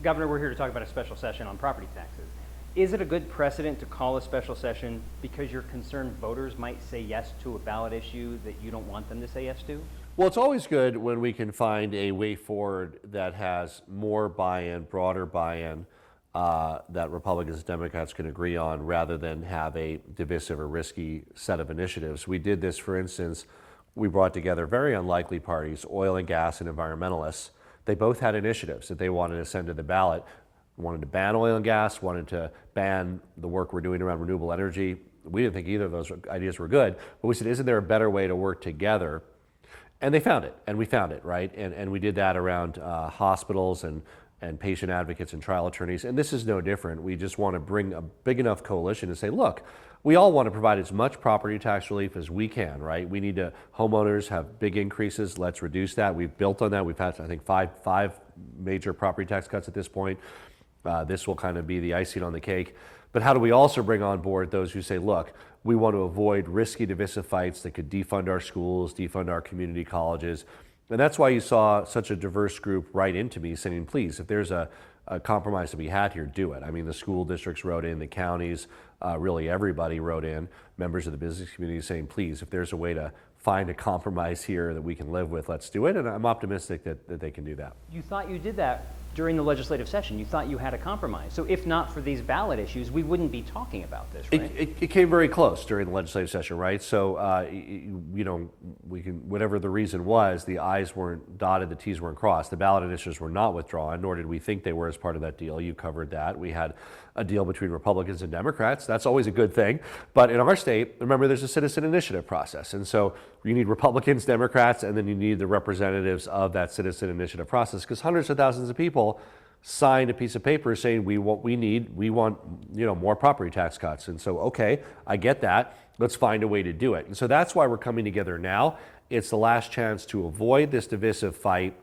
Governor, we're here to talk about a special session on property taxes. Is it a good precedent to call a special session because you're concerned voters might say yes to a ballot issue that you don't want them to say yes to? Well, it's always good when we can find a way forward that has more buy-in, broader buy-in, that Republicans and Democrats can agree on rather than have a divisive or risky set of initiatives. We did this, for instance, we brought together very unlikely parties, oil and gas and environmentalists. They both had initiatives that they wanted to send to the ballot, wanted to ban oil and gas, wanted to ban the work we're doing around renewable energy. We didn't think either of those ideas were good, but we said, isn't there a better way to work together? And they found it, and we found it, right? And we did that around hospitals and patient advocates and trial attorneys. And this is no different. We just want to bring a big enough coalition and say, look, we all want to provide as much property tax relief as we can, right? We need to, homeowners have big increases. Let's reduce that. We've built on that. We've had, I think, five major property tax cuts at this point. This will kind of be the icing on the cake. But how do we also bring on board those who say, look, we want to avoid risky divisive fights that could defund our schools, defund our community colleges. And that's why you saw such a diverse group write into me saying, please, if there's a compromise to be had here, do it. I mean, the school districts wrote in, the counties, really everybody wrote in, members of the business community saying, please, if there's a way to find a compromise here that we can live with, let's do it. And I'm optimistic that they can do that. You thought you did that during the legislative session. You thought you had a compromise. So if not for these ballot issues, we wouldn't be talking about this, right? It came very close during the legislative session, right? So, you know, we can, whatever the reason was, the I's weren't dotted, the T's weren't crossed. The ballot initiatives were not withdrawn, nor did we think they were as part of that deal. You covered that. We had a deal between Republicans and Democrats. That's always a good thing. But in our state, remember, there's a citizen initiative process. And so you need Republicans, Democrats, and then you need the representatives of that citizen initiative process, because hundreds of thousands of people signed a piece of paper saying we want more property tax cuts. And so, okay, I get that. Let's find a way to do it. And so that's why we're coming together now. It's the last chance to avoid this divisive fight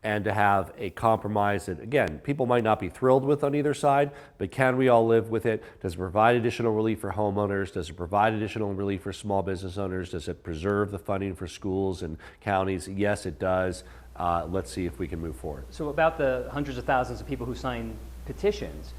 and to have a compromise that, again, people might not be thrilled with on either side, but can we all live with it? Does it provide additional relief for homeowners? Does it provide additional relief for small business owners? Does it preserve the funding for schools and counties? Yes, it does. Let's see if we can move forward. So about the hundreds of thousands of people who signed petitions,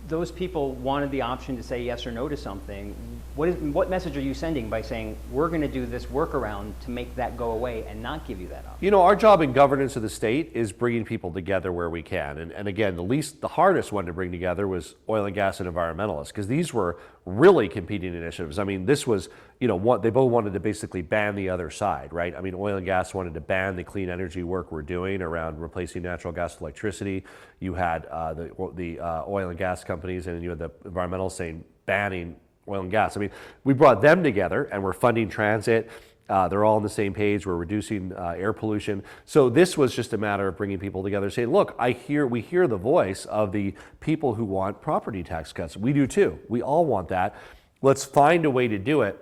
those people wanted the option to say yes or no to something. What message are you sending by saying we're going to do this workaround to make that go away and not give you that option? You know, our job in governance of the state is bringing people together where we can. And again, the hardest one to bring together was oil and gas and environmentalists, because these were really competing initiatives. I mean, this was, you know, they both wanted to basically ban the other side, right? I mean, oil and gas wanted to ban the clean energy work we're doing around replacing natural gas with electricity. You had the oil and gas companies, and you had the environmentalists saying banning oil and gas. I mean, we brought them together, and we're funding transit. They're all on the same page. We're reducing air pollution. So this was just a matter of bringing people together, saying, look, we hear the voice of the people who want property tax cuts. We do too. We all want that. Let's find a way to do it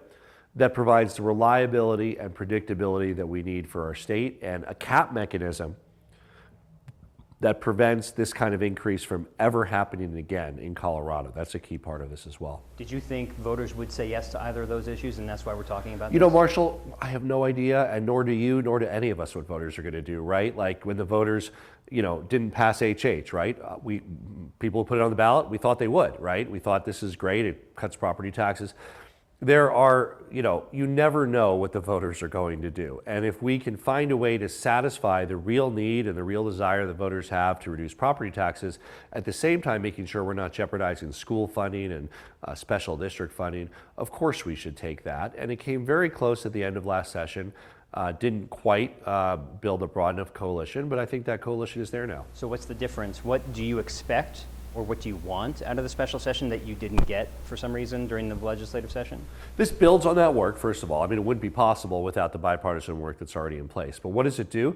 that provides the reliability and predictability that we need for our state, and a cap mechanism that prevents this kind of increase from ever happening again in Colorado. That's a key part of this as well. Did you think voters would say yes to either of those issues, and that's why we're talking about this? You know, Marshall, I have no idea, and nor do you, nor do any of us, what voters are going to do, right? Like when the voters, you know, didn't pass HH, right? People put it on the ballot, we thought they would, right? We thought this is great, it cuts property taxes. There are, you know, you never know what the voters are going to do. And if we can find a way to satisfy the real need and the real desire the voters have to reduce property taxes, at the same time making sure we're not jeopardizing school funding and special district funding, of course we should take that. And it came very close at the end of last session. Didn't quite build a broad enough coalition, but I think that coalition is there now. So what's the difference? What do you expect, or what do you want out of the special session that you didn't get for some reason during the legislative session? This builds on that work, first of all. I mean, it wouldn't be possible without the bipartisan work that's already in place. But what does it do?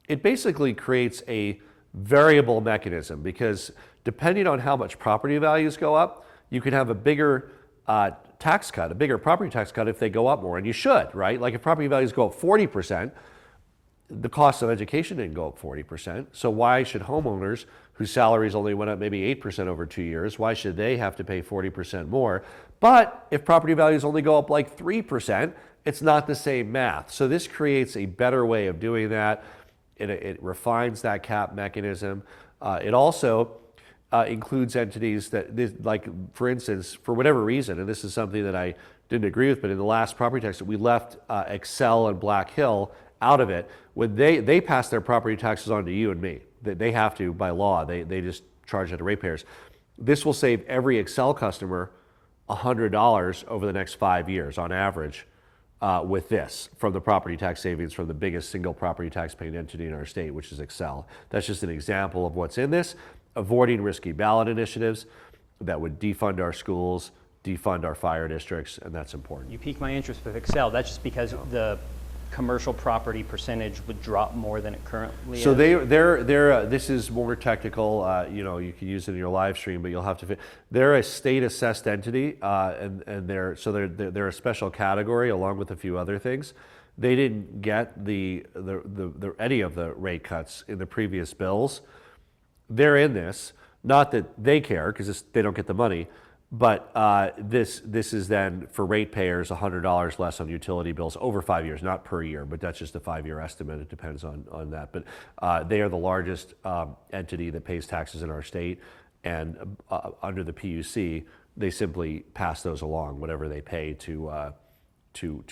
It basically creates a variable mechanism, because depending on how much property values go up, you can have a bigger tax cut, a bigger property tax cut if they go up more, and you should, right? Like if property values go up 40%, the cost of education didn't go up 40%. So why should homeowners whose salaries only went up maybe 8% over 2 years, why should they have to pay 40% more? But if property values only go up like 3%, it's not the same math. So this creates a better way of doing that. It refines that cap mechanism. It also includes entities that, like, for instance, for whatever reason, and this is something that I didn't agree with, but in the last property tax, we left Excel and Black Hill out of it. When they pass their property taxes on to you and me, they have to by law. They just charge it to ratepayers. This will save every Excel customer $100 over the next 5 years on average with this, from the property tax savings from the biggest single property tax paying entity in our state, which is Excel. That's just an example of what's in this. Avoiding risky ballot initiatives that would defund our schools, defund our fire districts, and that's important. You piqued my interest with Excel. That's just because the commercial property percentage would drop more than it currently is? So they're this is more technical. You can use it in your live stream, but you'll have to. They're a state assessed entity, and they're a special category along with a few other things. They didn't get the any of the rate cuts in the previous bills. They're in this. Not that they care because they don't get the money. But this is then for ratepayers $100 less on utility bills over 5 years, not per year, but that's just a 5-year estimate. It depends on that. But they are the largest entity that pays taxes in our state, and under the PUC, they simply pass those along, whatever they pay to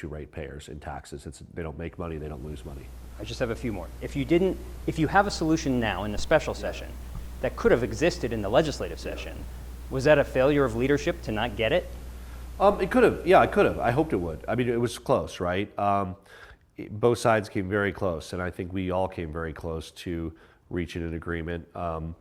ratepayers in taxes. They don't make money, they don't lose money. I just have a few more. If you have a solution now in the special session that could have existed in the legislative session, was that a failure of leadership to not get it? It could have. Yeah, it could have. I hoped it would. I mean, it was close, right? Both sides came very close, and I think we all came very close to reaching an agreement. I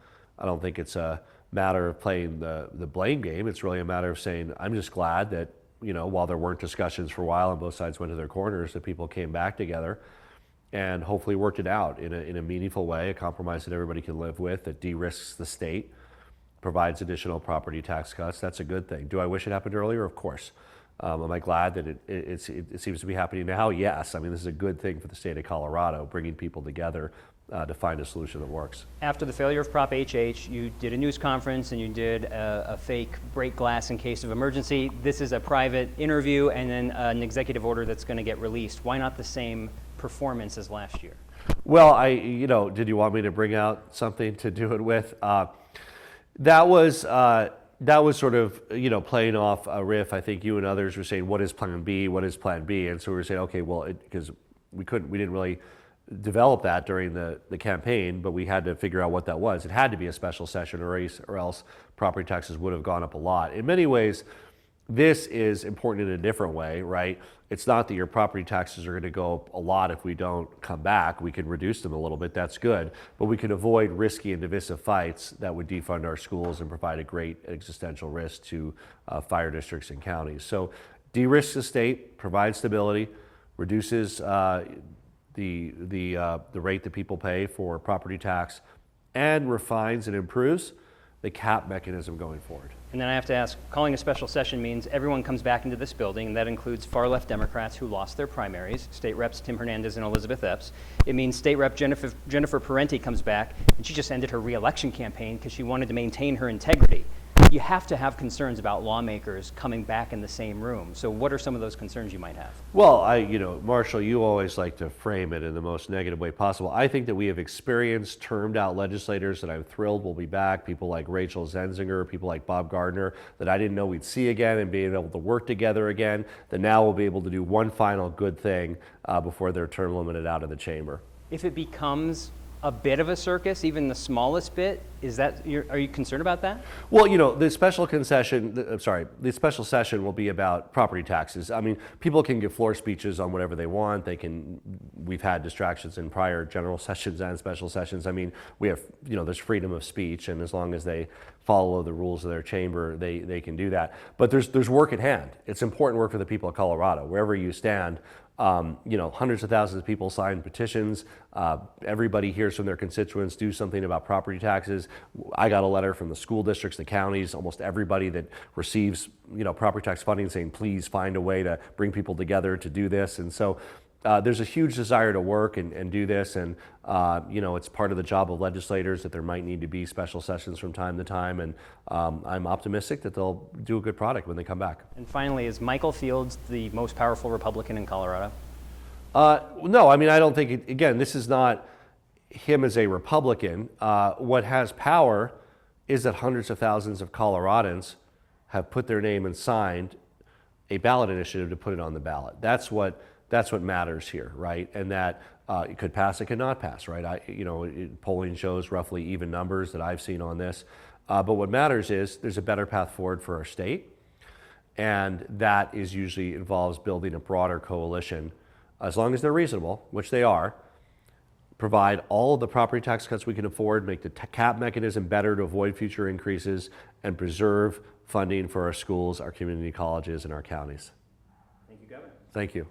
don't think it's a matter of playing the blame game. It's really a matter of saying, I'm just glad that, while there weren't discussions for a while and both sides went to their corners, that people came back together and hopefully worked it out in a meaningful way, a compromise that everybody can live with, that de-risks the state, provides additional property tax cuts. That's a good thing. Do I wish it happened earlier? Of course. Am I glad that it seems to be happening now? Yes. I mean, this is a good thing for the state of Colorado, bringing people together to find a solution that works. After the failure of Prop HH, you did a news conference and you did a fake break glass in case of emergency. This is a private interview and then an executive order that's going to get released. Why not the same performance as last year? Well, did you want me to bring out something to do it with? That was sort of, playing off a riff. I think you and others were saying, what is Plan B? What is Plan B? And so we were saying, okay, well, because we didn't really develop that during the campaign, but we had to figure out what that was. It had to be a special session or else property taxes would have gone up a lot. In many ways, this is important in a different way, right? It's not that your property taxes are going to go up a lot if we don't come back. We can reduce them a little bit, that's good. But we can avoid risky and divisive fights that would defund our schools and provide a great existential risk to fire districts and counties. So de-risks the state, provides stability, reduces the rate that people pay for property tax, and refines and improves the cap mechanism going forward. And then I have to ask, calling a special session means everyone comes back into this building, and that includes far-left Democrats who lost their primaries, State Reps Tim Hernandez and Elizabeth Epps. It means State Rep Jennifer Parenti comes back, and she just ended her re-election campaign because she wanted to maintain her integrity. You have to have concerns about lawmakers coming back in the same room. So what are some of those concerns you might have? Well, Marshall, you always like to frame it in the most negative way possible. I think that we have experienced, termed out legislators that I'm thrilled will be back, people like Marshall Zelinger, people like Bob Gardner, that I didn't know we'd see again and being able to work together again, that now we'll be able to do one final good thing before they're term limited out of the chamber. If it becomes a bit of a circus, even the smallest bit, are you concerned about that? Well, the special session will be about property taxes. I mean, people can give floor speeches on whatever they want. We've had distractions in prior general sessions and special sessions. I mean, we have, there's freedom of speech, and as long as they follow the rules of their chamber, they can do that. But there's work at hand. It's important work for the people of Colorado, wherever you stand. Hundreds of thousands of people sign petitions. Everybody hears from their constituents, do something about property taxes. I got a letter from the school districts, the counties, almost everybody that receives, property tax funding saying, please find a way to bring people together to do this. And so there's a huge desire to work and do this. And, it's part of the job of legislators that there might need to be special sessions from time to time. And I'm optimistic that they'll do a good product when they come back. And finally, is Michael Fields the most powerful Republican in Colorado? No, I mean, I don't think, again, this is not, him as a Republican. What has power is that hundreds of thousands of Coloradans have put their name and signed a ballot initiative to put it on the ballot. That's what matters here, right? And that it could pass, it could not pass, right? Polling shows roughly even numbers that I've seen on this. But what matters is there's a better path forward for our state, and that is usually involves building a broader coalition, as long as they're reasonable, which they are. Provide all of the property tax cuts we can afford, make the cap mechanism better to avoid future increases, and preserve funding for our schools, our community colleges, and our counties. Thank you, Governor. Thank you.